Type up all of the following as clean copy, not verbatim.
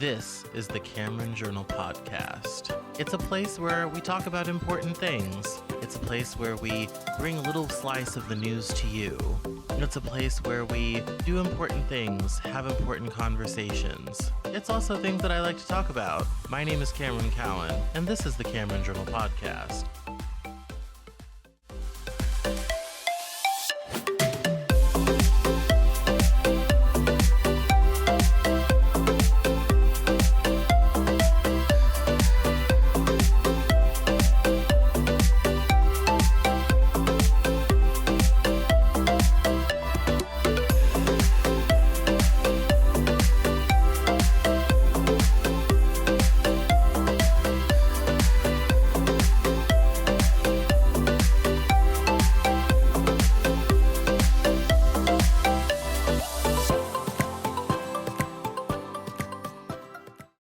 This is the Cameron Journal Podcast. It's a place where we talk about important things. It's a place where we bring a little slice of the news to you. It's a place where we do important things, have important conversations. It's also things that I like to talk about. My name is Cameron Cowan, and this is the Cameron Journal Podcast.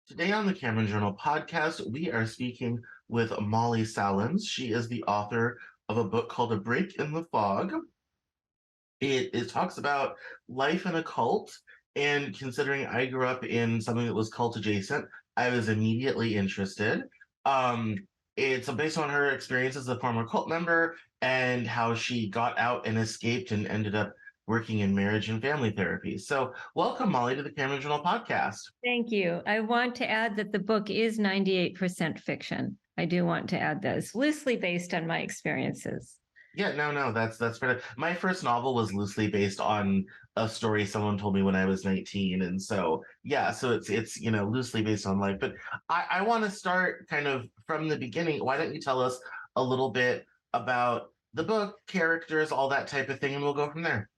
Today on the Cameron Journal Podcast, we are speaking with Molly Salans. She is the author of a book called A Break in the Fog. It talks about life in a cult, and considering I grew up in something that was cult adjacent, I was immediately interested. It's based on her experience as a former cult member and how she got out and escaped and ended up working in marriage and family therapy. So welcome, Molly, to the Cameron Journal Podcast. Thank you. I want to add that the book is 98% fiction. I do want to add that. It's loosely based on my experiences. Yeah, no, that's fair. My first novel was loosely based on a story someone told me when I was 19, and so yeah, so it's loosely based on life. But I want to start kind of from the beginning. Why don't you tell us a little bit about the book, characters, all that type of thing, and we'll go from there.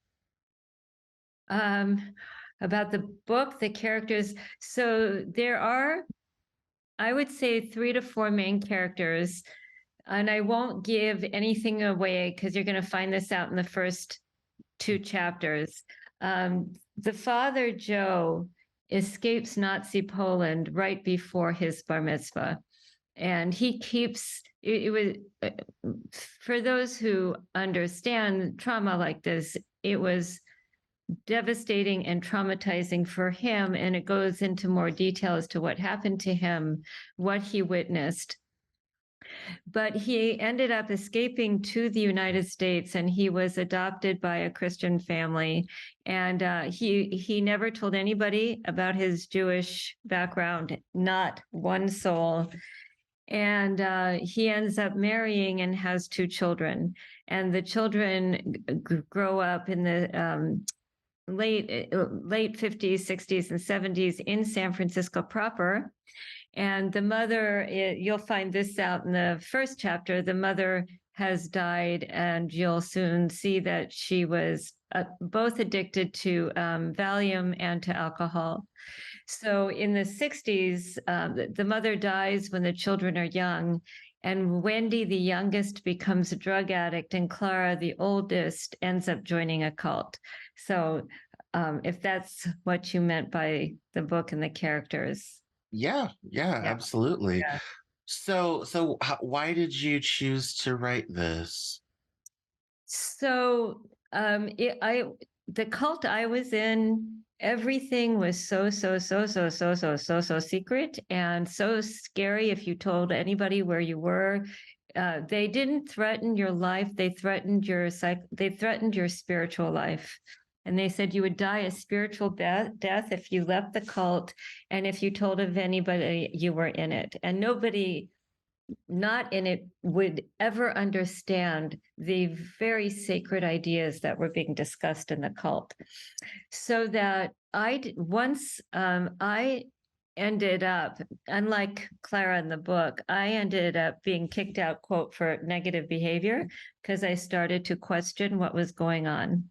About the book, the characters. So there are, I would say, 3 to 4 main characters. And I won't give anything away because you're going to find this out in the first 2 chapters. The father, Joe, escapes Nazi Poland right before his bar mitzvah. And he keeps, it was, for those who understand trauma like this, it was devastating and traumatizing for him. And it goes into more detail as to what happened to him, what he witnessed. But he ended up escaping to the United States, and he was adopted by a Christian family. And he never told anybody about his Jewish background, not one soul. And he ends up marrying and has 2 children. And the children grow up in the late 50s, 60s, and 70s in San Francisco proper. And the mother, you'll find this out in the first chapter, the mother has died, and you'll soon see that she was both addicted to Valium and to alcohol. So in the 60s, the mother dies when the children are young, and Wendy, the youngest, becomes a drug addict, and Clara, the oldest, ends up joining a cult. So if that's what you meant by the book and the characters. Yeah, absolutely. Yeah. So why did you choose to write this? So the cult I was in, everything was so secret and so scary. If you told anybody where you were, they didn't threaten your life. They threatened your spiritual life. And they said you would die a spiritual death if you left the cult, and if you told of anybody you were in it. And nobody not in it would ever understand the very sacred ideas that were being discussed in the cult. So that once I ended up, unlike Clara in the book, I ended up being kicked out, quote, for negative behavior, because I started to question what was going on.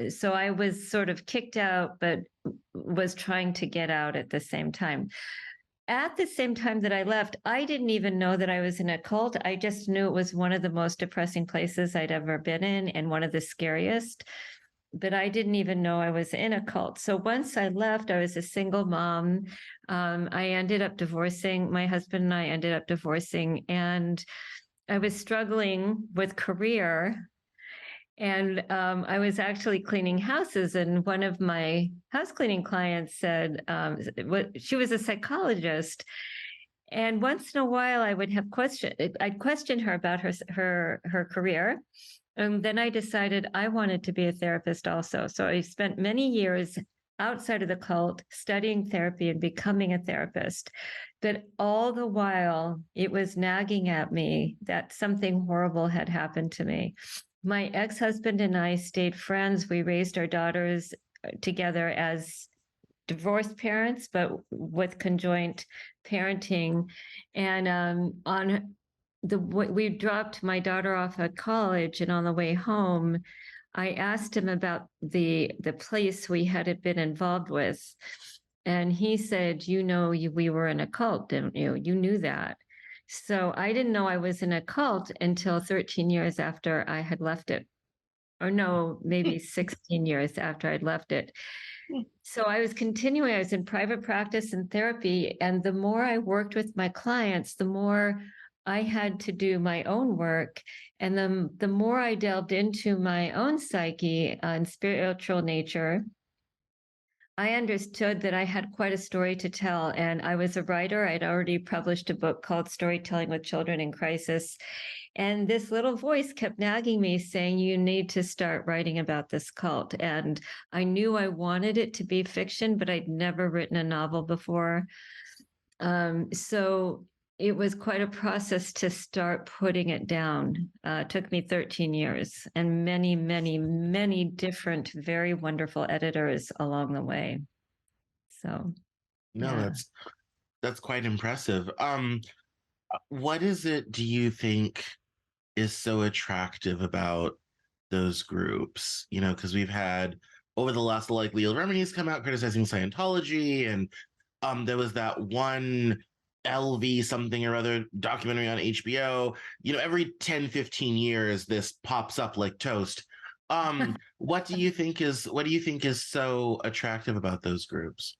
So I was sort of kicked out, but was trying to get out at the same time. At the same time that I left, I didn't even know that I was in a cult. I just knew it was one of the most depressing places I'd ever been in, and one of the scariest. But I didn't even know I was in a cult. So once I left, I was a single mom. I ended up divorcing. My husband and I ended up divorcing, and I was struggling with career. And I was actually cleaning houses, and one of my house cleaning clients said, she was a psychologist, and once in a while I'd question her about her career. And then I decided I wanted to be a therapist also. So I spent many years outside of the cult studying therapy and becoming a therapist. But all the while, it was nagging at me that something horrible had happened to me. My ex husband and I stayed friends. We raised our daughters together as divorced parents, but with conjoint parenting. And we dropped my daughter off at college, and on the way home, I asked him about the place we had been involved with, and he said, we were in a cult, didn't you? You knew that." So I didn't know I was in a cult until 13 years after I had left it, or no, maybe 16 years after I'd left it. So I was continuing, I was in private practice and therapy. And the more I worked with my clients, the more I had to do my own work. And the more I delved into my own psyche and spiritual nature, I understood that I had quite a story to tell. And I was a writer. I'd already published a book called Storytelling with Children in Crisis. And this little voice kept nagging me, saying, "You need to start writing about this cult." And I knew I wanted it to be fiction, but I'd never written a novel before. So it was quite a process to start putting it down. It took me 13 years and many, many, many different, very wonderful editors along the way. So, No, yeah. that's quite impressive. What is it do you think is so attractive about those groups? Because we've had over the last, like, Legal Remedies come out criticizing Scientology, and there was that one LV something or other documentary on HBO. Every 10-15 years this pops up like toast. What do you think is so attractive about those groups?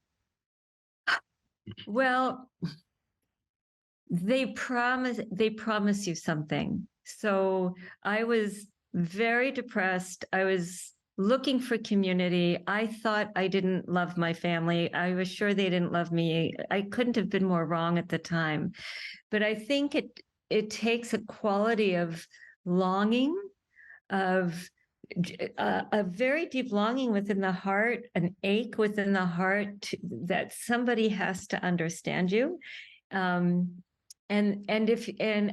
Well, they promise you something. So I was very depressed. I was looking for community. I thought I didn't love my family. I was sure they didn't love me. I couldn't have been more wrong at the time. But I think it takes a quality of longing, of a very deep longing within the heart, an ache within the heart that somebody has to understand you. Um, and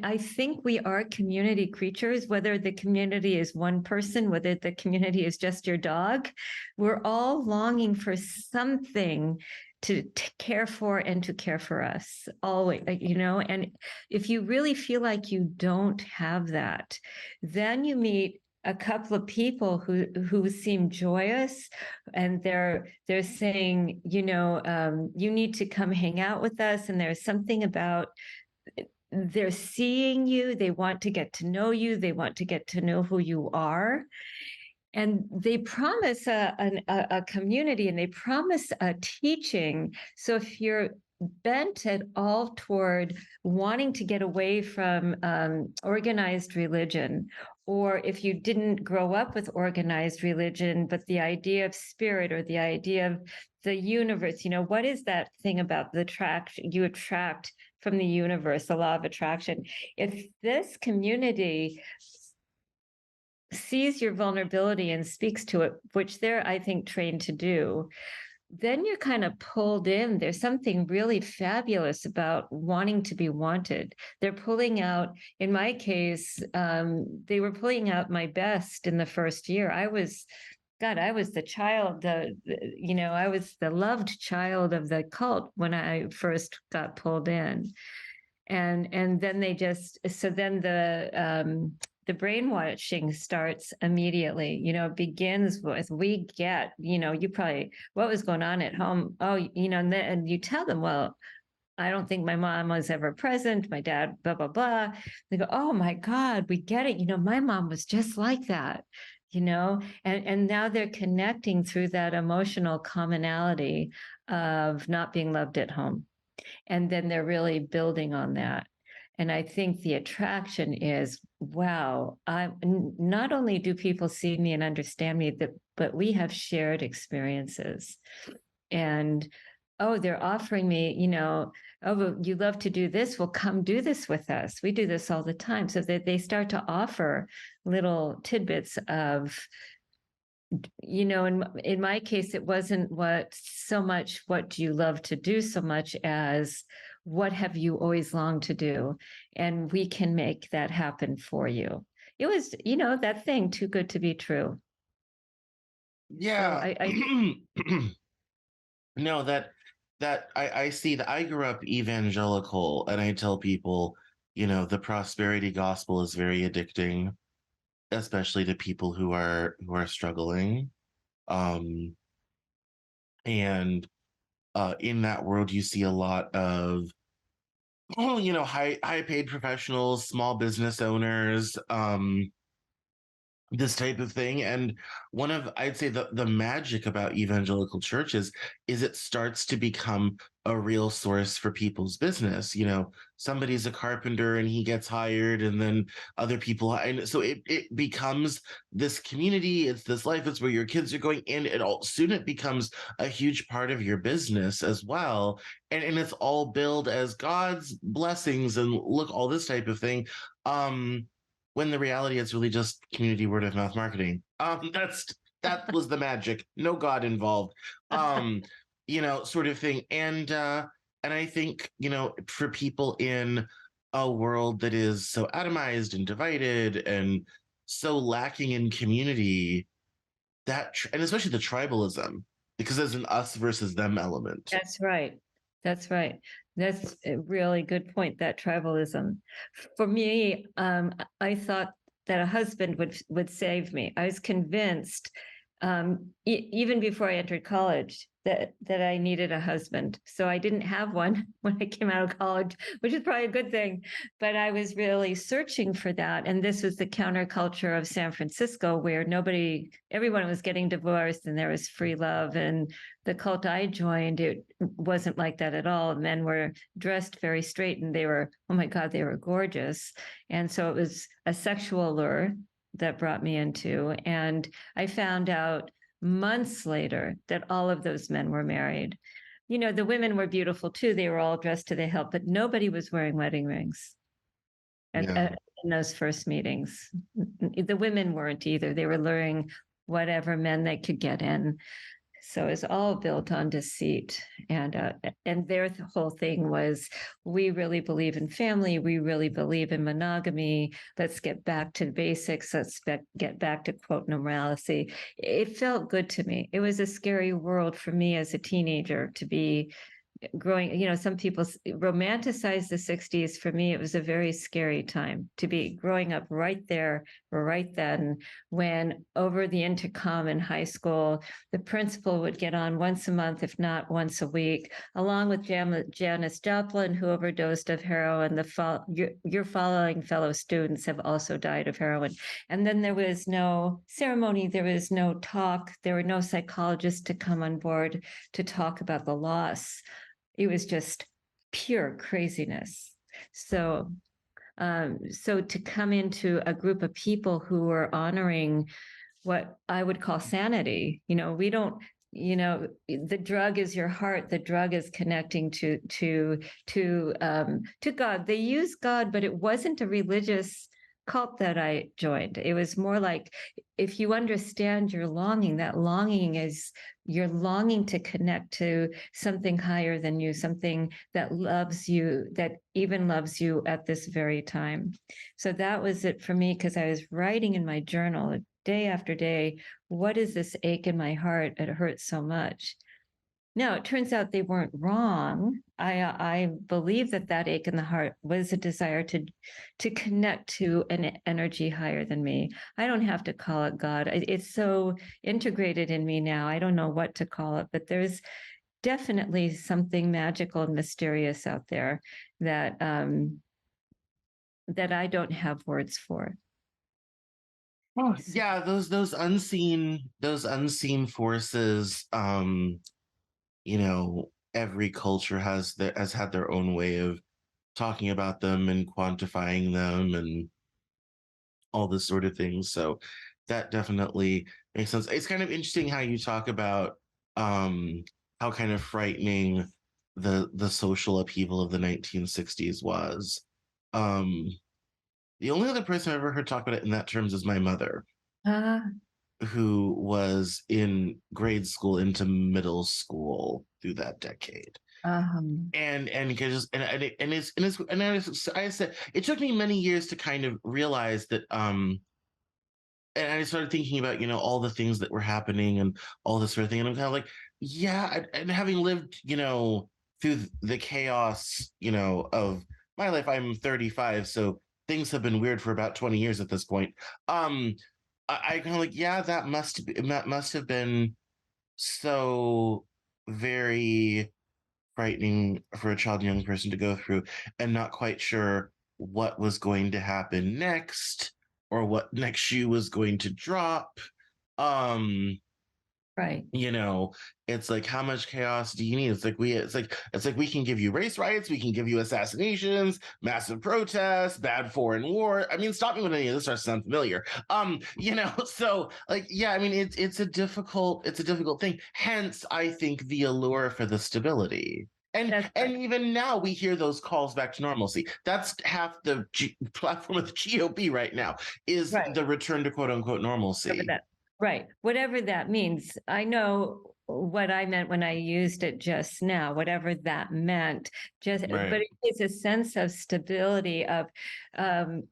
I think we are community creatures, whether the community is one person, whether the community is just your dog, we're all longing for something to care for and to care for us always, and if you really feel like you don't have that, then you meet a couple of people who seem joyous, and they're saying, you need to come hang out with us. And there's something about, they're seeing you, they want to get to know you, they want to get to know who you are, and they promise a community, and they promise a teaching. So if you're bent at all toward wanting to get away from organized religion, or if you didn't grow up with organized religion, but the idea of spirit or the idea of the universe, what is that thing about the attraction you attract from the universe, the law of attraction? If this community sees your vulnerability and speaks to it, which they're, I think, trained to do, then you're kind of pulled in. There's something really fabulous about wanting to be wanted. They're pulling out, in my case, they were pulling out my best in the first year. I was the child, I was the loved child of the cult when I first got pulled in. And then the brainwashing starts immediately. It begins with, we get, you probably, what was going on at home? Oh, and you tell them, well, I don't think my mom was ever present. My dad, blah, blah, blah. They go, oh my God, we get it. My mom was just like that, and now they're connecting through that emotional commonality of not being loved at home. And then they're really building on that. And I think the attraction is, wow, not only do people see me and understand me, but we have shared experiences. And oh, they're offering me, oh, well, you love to do this. Well, come do this with us. We do this all the time. So that they start to offer little tidbits of, in my case, it wasn't so much what do you love to do so much as what have you always longed to do? And we can make that happen for you. It was, that thing too good to be true. So Yeah. I No, that I see that I grew up evangelical, and I tell people, the prosperity gospel is very addicting, especially to people who are struggling. Um, and in that world, you see a lot of high paid professionals, small business owners, this type of thing. And one of, I'd say, the magic about evangelical churches is it starts to become a real source for people's business. Somebody's a carpenter and he gets hired, and then other people, and so it becomes this community. It's this life. It's where your kids are going, and soon it becomes a huge part of your business as well. And it's all billed as God's blessings and look, all this type of thing. When the reality is really just community word of mouth marketing. That was the magic. No God involved. Um, sort of thing. And I think, for people in a world that is so atomized and divided and so lacking in community, and especially the tribalism, because there's an us versus them element. That's right. That's right. That's a really good point, that tribalism. For me, I thought that a husband would save me. I was convinced, even before I entered college, that I needed a husband. So I didn't have one when I came out of college, which is probably a good thing. But I was really searching for that. And this was the counterculture of San Francisco, where everyone was getting divorced and there was free love. And the cult I joined, it wasn't like that at all. Men were dressed very straight and they were, oh my God, they were gorgeous. And so it was a sexual lure that brought me into. And I found out months later that all of those men were married. The women were beautiful too. They were all dressed to the hilt, but nobody was wearing wedding rings Yeah. in those first meetings. The women weren't either. They were luring whatever men they could get in. So it's all built on deceit, and their whole thing was, we really believe in family, we really believe in monogamy. Let's get back to basics. Let's get back to quote normalcy. It felt good to me. It was a scary world for me as a teenager to be growing. Some people romanticize the 60s. For me, it was a very scary time to be growing up right there, right then, when over the intercom in high school, the principal would get on once a month, if not once a week, along with Janis Joplin, who overdosed of heroin. Your following fellow students have also died of heroin. And then there was no ceremony, there was no talk, there were no psychologists to come on board to talk about the loss. It was just pure craziness. So to come into a group of people who were honoring what I would call sanity, we don't, the drug is your heart. The drug is connecting to God. They use God, but it wasn't a religious cult that I joined. It was more like, if you understand your longing, that longing is you're longing to connect to something higher than you, something that loves you, that even loves you at this very time. So that was it for me, because I was writing in my journal day after day, what is this ache in my heart? It hurts so much. Now, it turns out they weren't wrong. I believe that ache in the heart was a desire to connect to an energy higher than me. I don't have to call it God. It's so integrated in me now. I don't know what to call it, but there's definitely something magical and mysterious out there that I don't have words for. Oh, yeah, those unseen forces. Every culture has had their own way of talking about them and quantifying them and all this sort of thing. So that definitely makes sense. It's kind of interesting how you talk about um, how kind of frightening the social upheaval of the 1960s was. Um, the only other person I've ever heard talk about it in that terms is my mother, Ah, who was in grade school into middle school through that decade. um, And because I said it took me many years to kind of realize that and I started thinking about, all the things that were happening and all this sort of thing. And I'm kind of like, yeah. And having lived, through the chaos, of my life, I'm 35. So things have been weird for about 20 years at this point. Um, I kind of like, yeah, that must have been so very frightening for a child and young person to go through and not quite sure what was going to happen next or what next shoe was going to drop. Um, right. you know, it's like how much chaos do you need? It's like we can give you race riots, we can give you assassinations, massive protests, bad foreign war. I mean, stop me when any of this starts to sound familiar. So like yeah, I mean it's a difficult thing. Hence, I think the allure for the stability. And That's right. and even now we hear those calls back to normalcy. That's half the platform of the GOP right now is Right. the return to quote unquote Whatever normalcy. that, right. Whatever that means. I know what I meant when I used it just now, whatever that meant. But Right. it is a sense of stability of, um,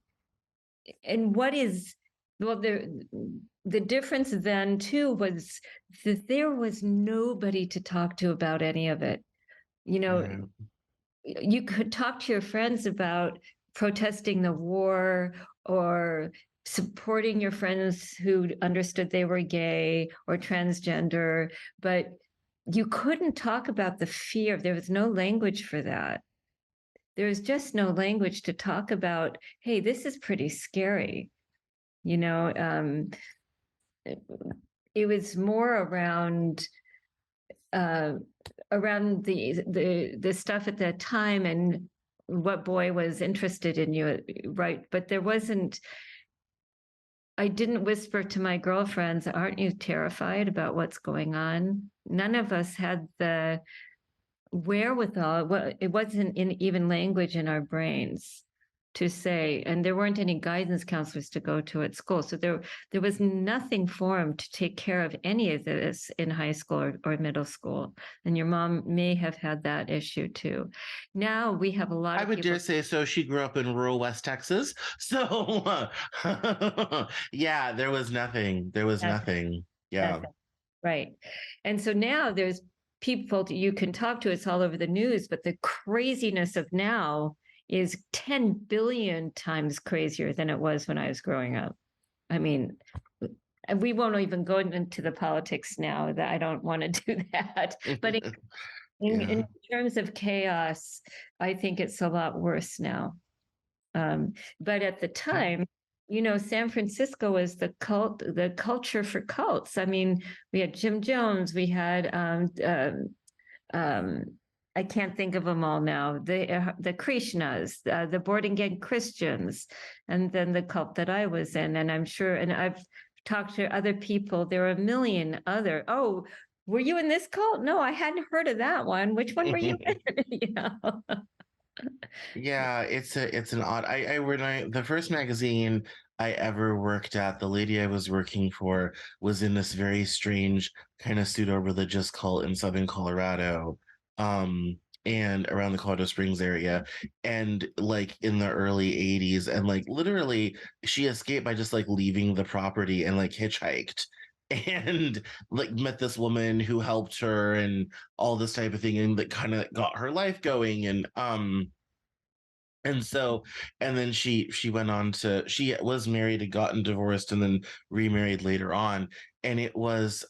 and what is, well, the difference then too was that there was nobody to talk to about any of it. You know, Yeah. you could talk to your friends about protesting the war or supporting your friends who understood they were gay or transgender, but you couldn't talk about the fear. There was no language for that. There was just no language to talk about, hey, this is pretty scary. You know, it, it was more uh, around the stuff at that time and what boy was interested in you, right? But there wasn't. I didn't whisper to my girlfriends, "Aren't you terrified about what's going on?" None of us had the wherewithal. It wasn't in even language in our brains to say, and there weren't any guidance counselors to go to at school. So there was nothing for them to take care of any of this in high school or middle school. And your mom may have had that issue too. Now we have a lot I of would people. dare say so. She grew up in rural West Texas. So, yeah, there was nothing. There was Nothing, nothing. Yeah. nothing. Right. And so now there's people you can talk to. It's all over the news, but the craziness of now is 10 billion times crazier than it was when I was growing up. I mean, and we won't even go into the politics now that I don't want to do that. But in Yeah. terms of chaos, I think it's a lot worse now. But at the time, San Francisco was the culture for cults. I mean, we had Jim Jones, we had um, I can't think of them all now. The Krishnas, the boarding gang Christians, and then the cult that I was in. And I'm sure, and I've talked to other people. There are a million other. Oh, were you in this cult? No, I hadn't heard of that one. Which one were you in? Yeah, it's an odd. When the first magazine I ever worked at, the lady I was working for was in this very strange kind of pseudo-religious cult in Southern Colorado, and around the Colorado Springs area, and like in the early 80s, and like literally she escaped by just like leaving the property and like hitchhiked. And like met this woman who helped her and all this type of thing and that kind of got her life going and so and then she went on to she was married and gotten divorced and then remarried later on and it was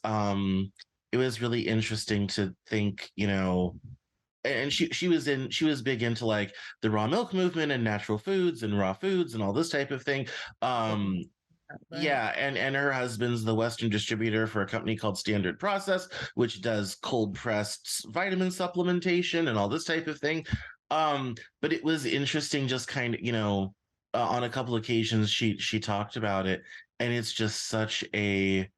really interesting to think and she was big into like the raw milk movement and natural foods and raw foods and all this type of thing um Right. yeah, and her husband's the Western distributor for a company called Standard Process, which does cold pressed vitamin supplementation and all this type of thing. But it was interesting, just kind of, on a couple occasions she talked about it, and it's just such a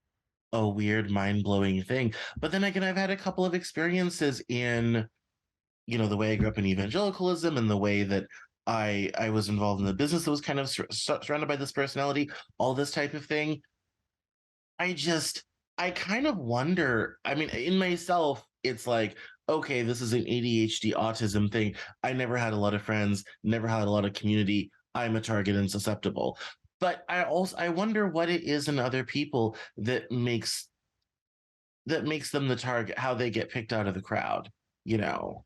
weird, mind-blowing thing. But then again, I've had a couple of experiences in, the way I grew up in evangelicalism and the way that I was involved in the business that was kind of surrounded by this personality, all this type of thing. I just, I kind of wonder. I mean, in myself, it's like, okay, this is an ADHD autism thing. I never had a lot of friends, never had a lot of community. I'm a target and susceptible. But I wonder what it is in other people that makes them the target, how they get picked out of the crowd, you know.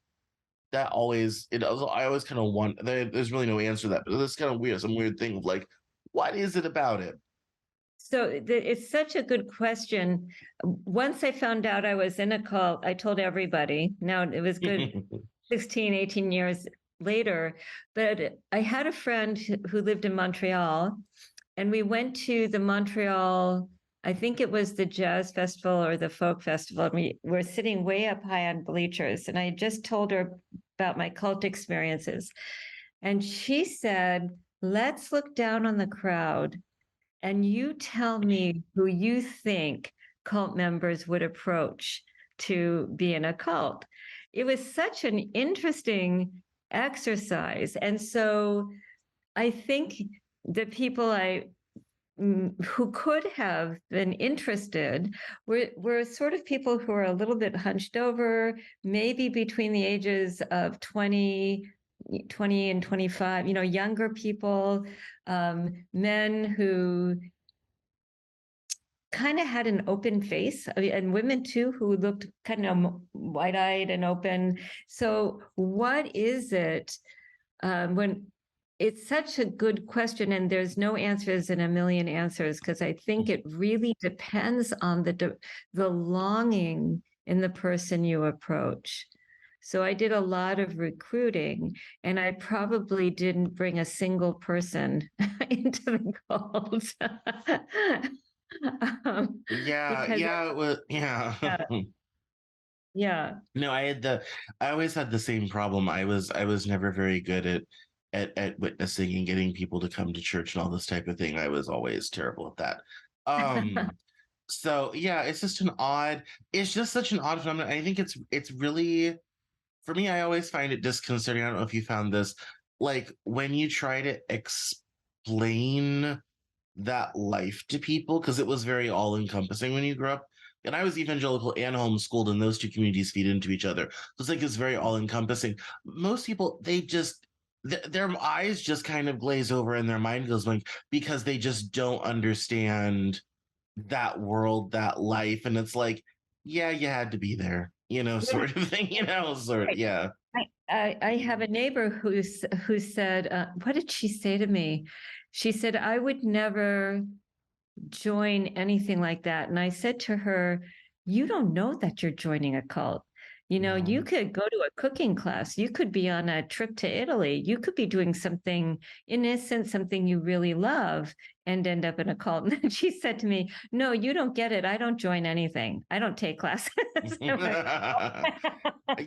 That always it also I always kind of want there's really no answer to that, but it's kind of weird, some weird thing of like, what is it about it? So it's such a good question. Once I found out I was in a cult, I told everybody. Now it was good 16, 18 years later. But I had a friend who lived in Montreal, and we went to the Montreal, I think it was the jazz festival or the folk festival. And we were sitting way up high on bleachers. And I just told her about my cult experiences. And she said, let's look down on the crowd and you tell me who you think cult members would approach to be in a cult. It was such an interesting exercise. And so I think the people who could have been interested were sort of people who are a little bit hunched over, maybe between the ages of 20 and 25, younger people, men who kind of had an open face, and women too, who looked kind of wide-eyed and open. So what is it, when it's such a good question, and there's no answers in a million answers, because I think it really depends on the longing in the person you approach. So I did a lot of recruiting, and I probably didn't bring a single person into the cult. Yeah, Because yeah, it was, yeah. yeah, yeah. No, I always had the same problem. I was never very good at witnessing and getting people to come to church and all this type of thing. I was always terrible at that. So yeah, it's just such an odd phenomenon. I think it's really, for me, I always find it disconcerting. I don't know if you found this, like when you try to explain that life to people, because it was very all encompassing when you grew up. And I was evangelical and homeschooled, and those two communities feed into each other. So it's like it's very all encompassing. Most people, they just, their eyes just kind of glaze over and their mind goes blank because they just don't understand that world, that life. And it's like, yeah, you had to be there, Yeah, sort of thing, sort of, right. yeah. I have a neighbor who said, what did she say to me? She said, I would never join anything like that. And I said to her, you don't know that you're joining a cult. You No. could go to a cooking class. You could be on a trip to Italy. You could be doing something innocent, something you really love, and end up in a cult. And then she said to me, no, you don't get it. I don't join anything. I don't take classes. I'm like,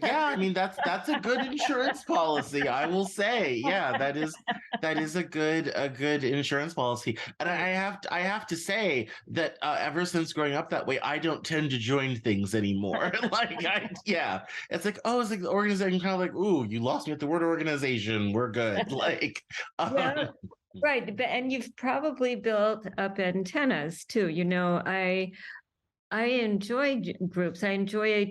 Yeah, I mean that's a good insurance policy, I will say. Yeah, that is a good insurance policy. And I right. have to say that ever since growing up that way, I don't tend to join things anymore. Like yeah, it's like, oh, it's like the organization, kind of like, ooh, you lost me at the word organization. We're good. Like, Yeah, right. But and you've probably built up antennas too. I enjoy groups. I enjoy,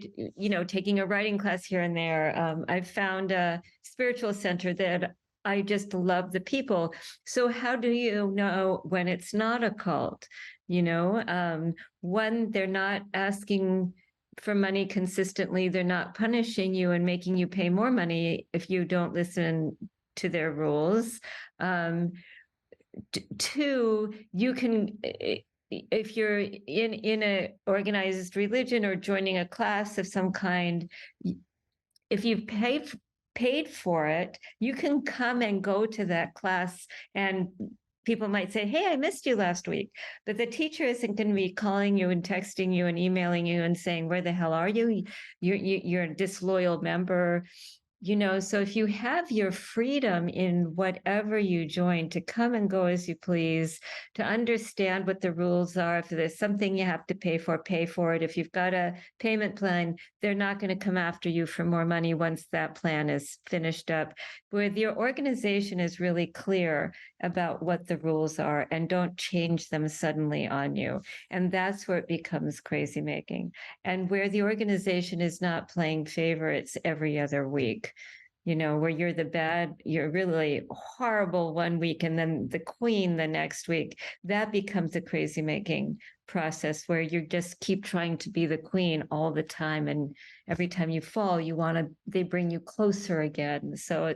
taking a writing class here and there. I've found a spiritual center that I just love the people. So how do you know when it's not a cult? One, they're not asking for money consistently. They're not punishing you and making you pay more money if you don't listen to their rules. Um, Two, you can, if you're in a organized religion or joining a class of some kind, if you've paid for it, you can come and go to that class, and people might say, hey, I missed you last week, but the teacher isn't going to be calling you and texting you and emailing you and saying, where the hell are you? You're a disloyal member. So if you have your freedom in whatever you join to come and go as you please, to understand what the rules are, if there's something you have to pay for it. If you've got a payment plan, they're not going to come after you for more money once that plan is finished up. Where your organization is really clear about what the rules are and don't change them suddenly on you. And that's where it becomes crazy making. And where the organization is not playing favorites every other week, where you're really horrible one week and then the queen the next week. That becomes a crazy making process where you just keep trying to be the queen all the time. And every time you fall, they bring you closer again. So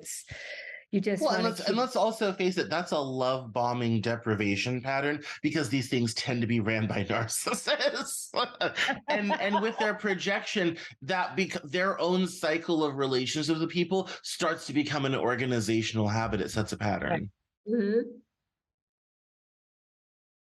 you just Well, and want to let's keep. also face it, that's a love bombing deprivation pattern because these things tend to be ran by narcissists. And with their projection, their own cycle of relationships with people starts to become an organizational habit. It sets a pattern. Mhm.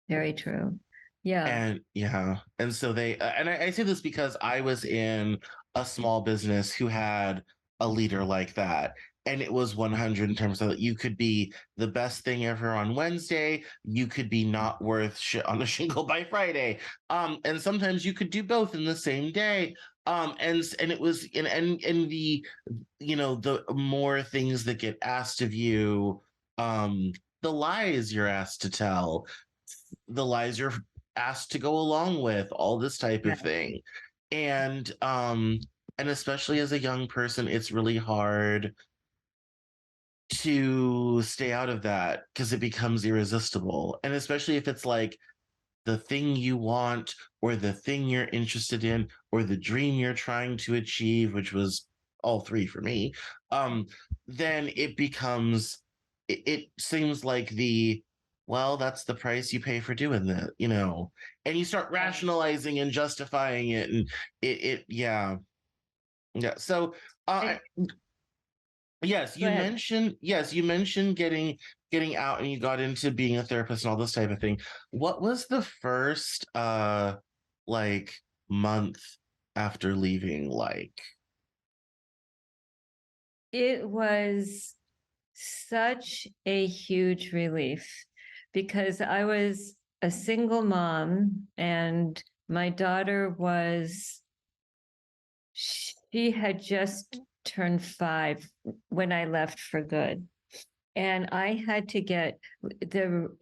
Very true. Yeah. And yeah, and so I say this because I was in a small business who had a leader like that. And it was 110% that you could be the best thing ever on Wednesday. You could be not worth shit on the shingle by Friday. And sometimes you could do both in the same day. And it was and the more things that get asked of you, the lies you're asked to tell, the lies you're asked to go along with, all this type Yeah. of thing. And especially as a young person, it's really hard to stay out of that because it becomes irresistible. And especially if it's like the thing you want or the thing you're interested in or the dream you're trying to achieve, which was all three for me, um, then it seems like that's the price you pay for doing that. And you start rationalizing and justifying it, and yeah. Yeah. So uh And yes, go ahead. you mentioned getting out, and you got into being a therapist and all this type of thing. What was the first like month after leaving like? It was such a huge relief because I was a single mom and my daughter she had just turned 5 when I left for good. And I had to get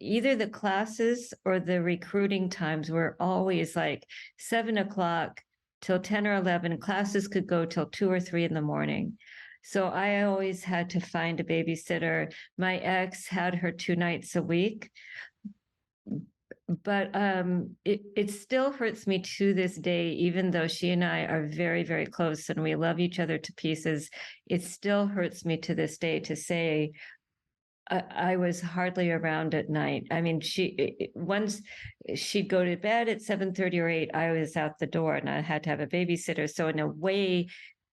either the classes or the recruiting times were always like 7 o'clock till 10 or 11. Classes could go till 2 or 3 in the morning. So I always had to find a babysitter. My ex had her 2 nights a week, but it still hurts me to this day, even though she and I are very, very close and we love each other to pieces. It still hurts me to this day to say I was hardly around at night. I mean, once she'd go to bed at 7:30 or 8, I was out the door and I had to have a babysitter. So in a way,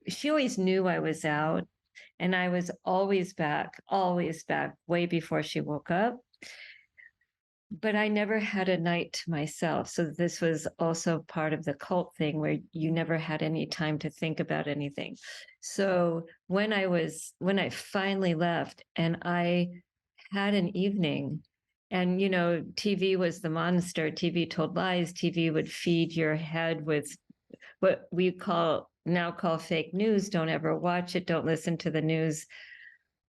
she always knew I was out and I was always back way before she woke up. But I never had a night to myself. So this was also part of the cult thing where you never had any time to think about anything. So when I finally left and I had an evening, and TV was the monster, TV told lies, TV would feed your head with what we call fake news. Don't ever watch it, don't listen to the news.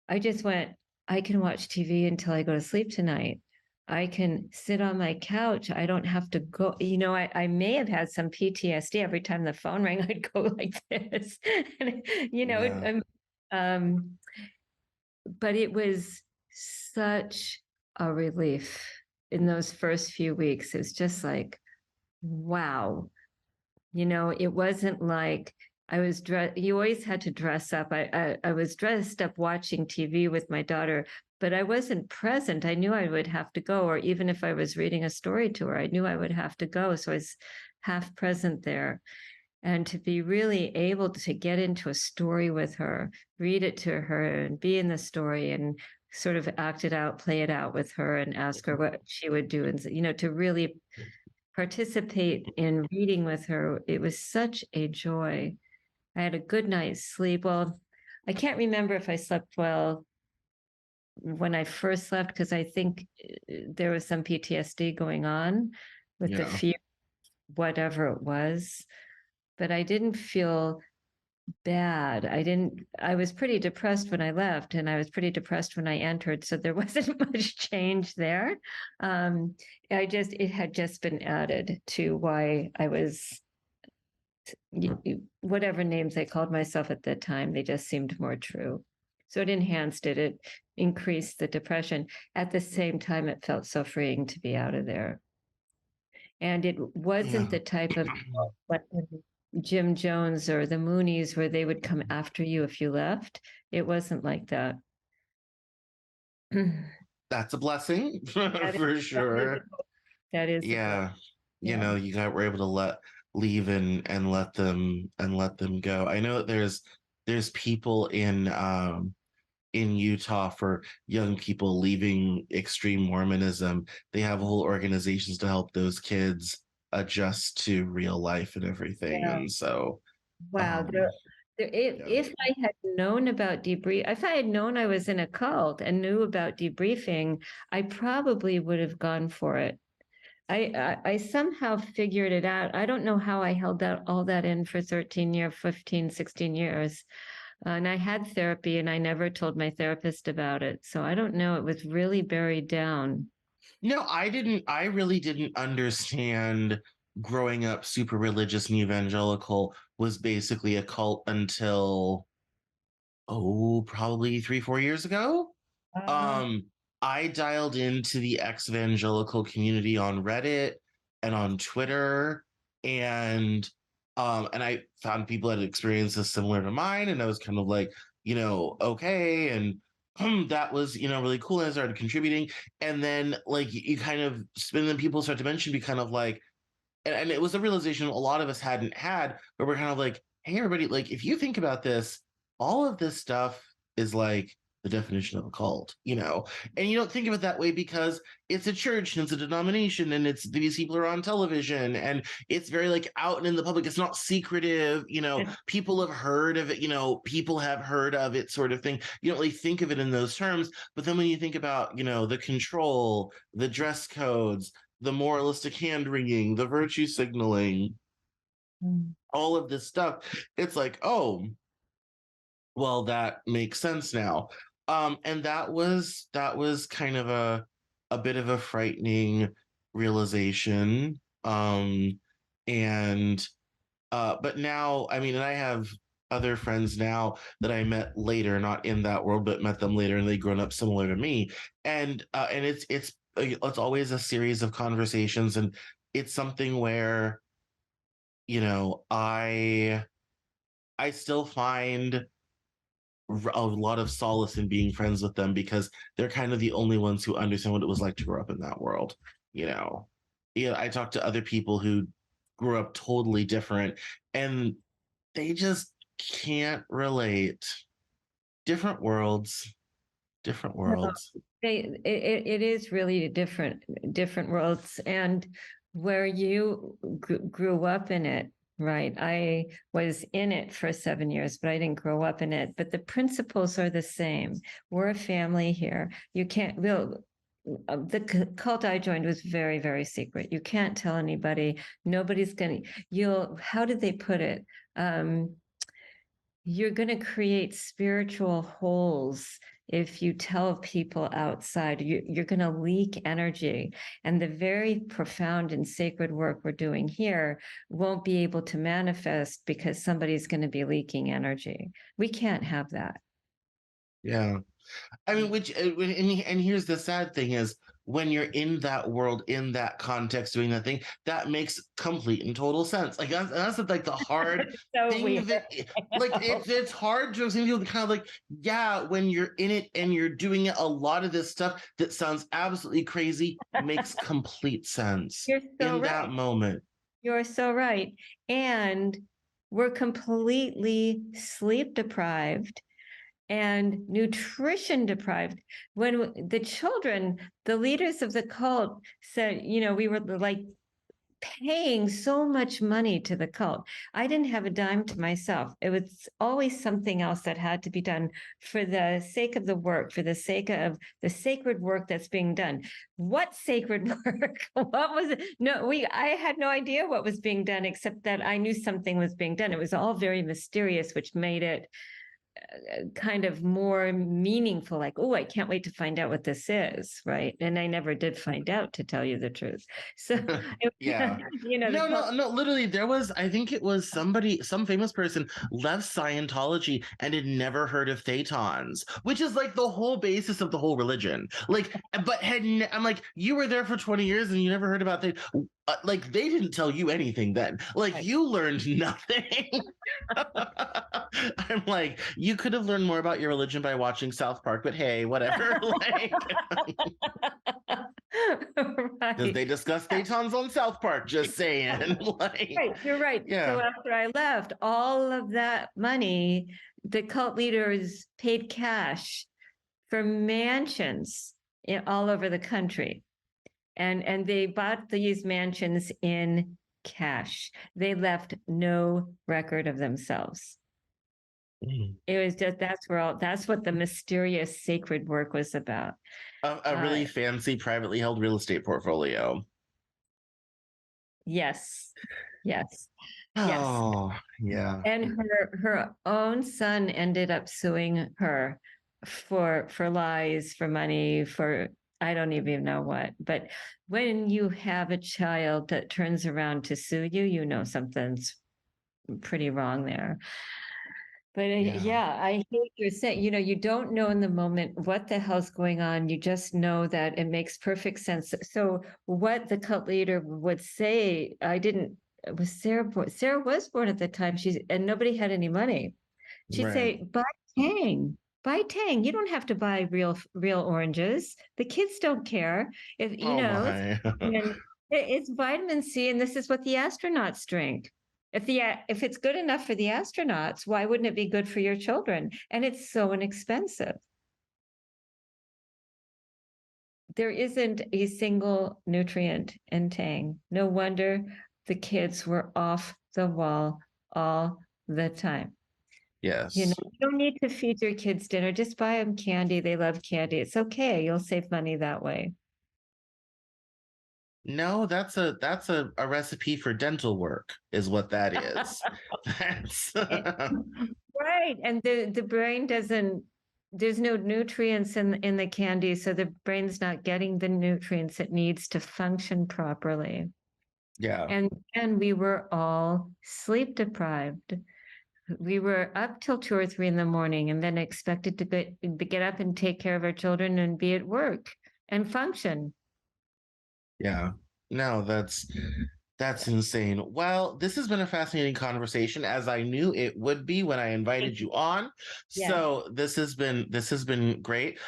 I just went, I can watch TV until I go to sleep tonight. I can sit on my couch. I don't have to go. I may have had some PTSD every time the phone rang. I'd go like this. And, Yeah. um, but it was such a relief in those first few weeks. It's just like, wow. It wasn't like I was dressed. You always had to dress up. I was dressed up watching TV with my daughter, but I wasn't present. I knew I would have to go, or even if I was reading a story to her, I knew I would have to go. So I was half present there. And to be really able to get into a story with her, read it to her, and be in the story and sort of act it out, play it out with her, and ask her what she would do, and to really participate in reading with her. It was such a joy. I had a good night's sleep. Well, I can't remember if I slept well when I first left because I think there was some PTSD going on with the Yeah. fear, whatever it was. But I didn't feel bad. I was pretty depressed when I left and I was pretty depressed when I entered. So there wasn't much change there. Um, it had just been added to why I was, whatever names I called myself at that time, they just seemed more true. So it enhanced it. It increased the depression. At the same time, it felt so freeing to be out of there. And it wasn't Yeah. the type of like Jim Jones or the Moonies where they would come after you if you left. It wasn't like that. that That's a blessing is, for that is, sure. that is a book. Yeah. Yeah. You got were able to leave and let them go. I know that there's people in Utah for young people leaving extreme Mormonism. They have whole organizations to help those kids adjust to real life and everything. Yeah. And so Wow. um yeah. If I had known about if I had known I was in a cult and knew about debriefing, I probably would have gone for it. I somehow figured it out. I don't know how I held that all that in for 15, 16 years. And I had therapy and I never told my therapist about it. So I don't know. It was really buried down. No, I really didn't understand growing up super religious and evangelical was basically a cult until probably 3, 4 years ago. Uh, Um, I dialed into the ex-evangelical community on Reddit and on Twitter, and and I found people that had experiences similar to mine, and I was kind of like, okay, and that was really cool. And I started contributing, and then like you kind of spin, then people start to mention, be kind of like, and it was a realization a lot of us hadn't had, where we're kind of like, hey, everybody, like, if you think about this, all of this stuff is like the definition of a cult, and you don't think of it that way because it's a church and it's a denomination and it's these people are on television and it's very like out and in the public. It's not secretive, people have heard of it, people have heard of it sort of thing. You don't really think of it in those terms. But then when you think about, the control, the dress codes, the moralistic hand wringing, the virtue signaling, mm. all of this stuff, it's like, oh, well, that makes sense now. And that was kind of a bit of a frightening realization. And but now, I mean, and I have other friends now that I met later, not in that world, but met them later, and they've grown up similar to me. And it's always a series of conversations, and it's something where I still find a lot of solace in being friends with them because they're kind of the only ones who understand what it was like to grow up in that world. You know, yeah, I talk to other people who grew up totally different, and they just can't relate. Different worlds, different No, worlds. it is really different worlds. And where you grew up in it, right? I was in it for 7 years, but I didn't grow up in it. But the principles are the same. We're a family here. You can't, well, the cult I joined was very, very secret. You can't tell anybody. Nobody's gonna, how did they put it? You're going to create spiritual holes if you tell people outside. You're going to leak energy. And the very profound and sacred work we're doing here won't be able to manifest because somebody's going to be leaking energy. We can't have that. Yeah. I mean, and here's the sad thing is when you're in that world, in that context, doing that thing, that makes complete and total sense. Like that's like the hard So thing weird. that, like, it's hard to explain to people to kind of like, yeah, when you're in it and you're doing it, a lot of this stuff that sounds absolutely crazy makes complete sense You're so in that right. moment. You're so right. And we're completely sleep deprived and nutrition deprived. When the children, the leaders of the cult said, we were like paying so much money to the cult. I didn't have a dime to myself. It was always something else that had to be done for the sake of the work, for the sake of the sacred work that's being done. What sacred work? What was it? No, I had no idea what was being done, except that I knew something was being done. It was all very mysterious, which made it kind of more meaningful, like, oh, I can't wait to find out what this is, right? And I never did find out, to tell you the truth. So Yeah. the cult. No, literally there was, I think it was somebody, some famous person left Scientology and had never heard of Thetans, which is like the whole basis of the whole religion. Like, but I'm like, you were there for 20 years and you never heard about that. Like, they didn't tell you anything then. Like, Right. you learned nothing. I'm like, you could have learned more about your religion by watching South Park, but hey, whatever. Like, because Right. they discuss Thetans on South Park, just saying. Like, Right, you're right. yeah. So after I left, all of that money, the cult leaders paid cash for mansions all over the country. And they bought these mansions in cash. They left no record of themselves. It was just, that's what the mysterious sacred work was about. A really fancy privately held real estate portfolio. Yes. Yes. Oh, yeah. And her own son ended up suing her for lies, for money, for I don't even know what. But when you have a child that turns around to sue you, you know something's pretty wrong there. But yeah, I hate you're saying, you don't know in the moment what the hell's going on. You just know that it makes perfect sense. So what the cult leader would say, was Sarah born? Sarah was born at the time. And nobody had any money. She'd Right. say, buy Tang, buy Tang. You don't have to buy real oranges. The kids don't care. If Oh my. and it's vitamin C, and this is what the astronauts drink. If it's good enough for the astronauts, why wouldn't it be good for your children? And it's so inexpensive. There isn't a single nutrient in Tang. No wonder the kids were off the wall all the time. Yes. You don't need to feed your kids dinner. Just buy them candy. They love candy. It's okay. You'll save money that way. No, that's a recipe for dental work, is what that is. That's Right. And the brain there's no nutrients in the candy, so the brain's not getting the nutrients it needs to function properly. yeah. And we were all sleep deprived. We were up till 2 or 3 in the morning and then expected to get up and take care of our children and be at work and function. Yeah. No, that's insane. Well, this has been a fascinating conversation, as I knew it would be when I invited you on. Yeah. So this has been great.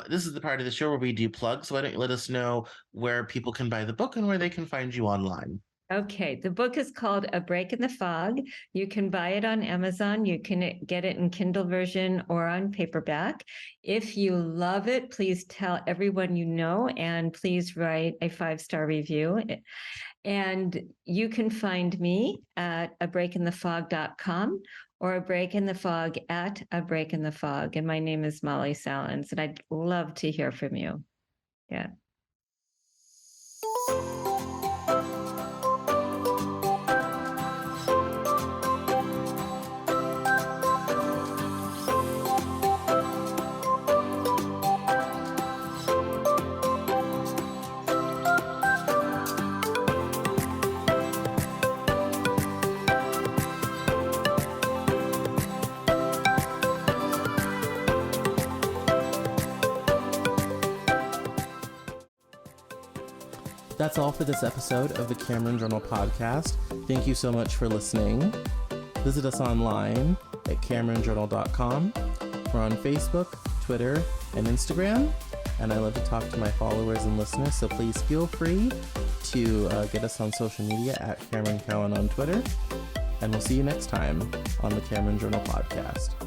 This is the part of the show where we do plugs. So why don't you let us know where people can buy the book and where they can find you online? Okay, the book is called A Break in the Fog. You can buy it on Amazon. You can get it in Kindle version or on paperback. If you love it, please tell everyone you know, and please write a 5-star review. And you can find me at abreakinthefog.com or A Break in the Fog at A Break in the Fog. And my name is Molly Salans, and I'd love to hear from you. Yeah. That's all for this episode of the Cameron Journal podcast. Thank you so much for listening. Visit us online at CameronJournal.com. We're on Facebook, Twitter, and Instagram. And I love to talk to my followers and listeners, so please feel free to get us on social media at Cameron Cowan on Twitter. And we'll see you next time on the Cameron Journal podcast.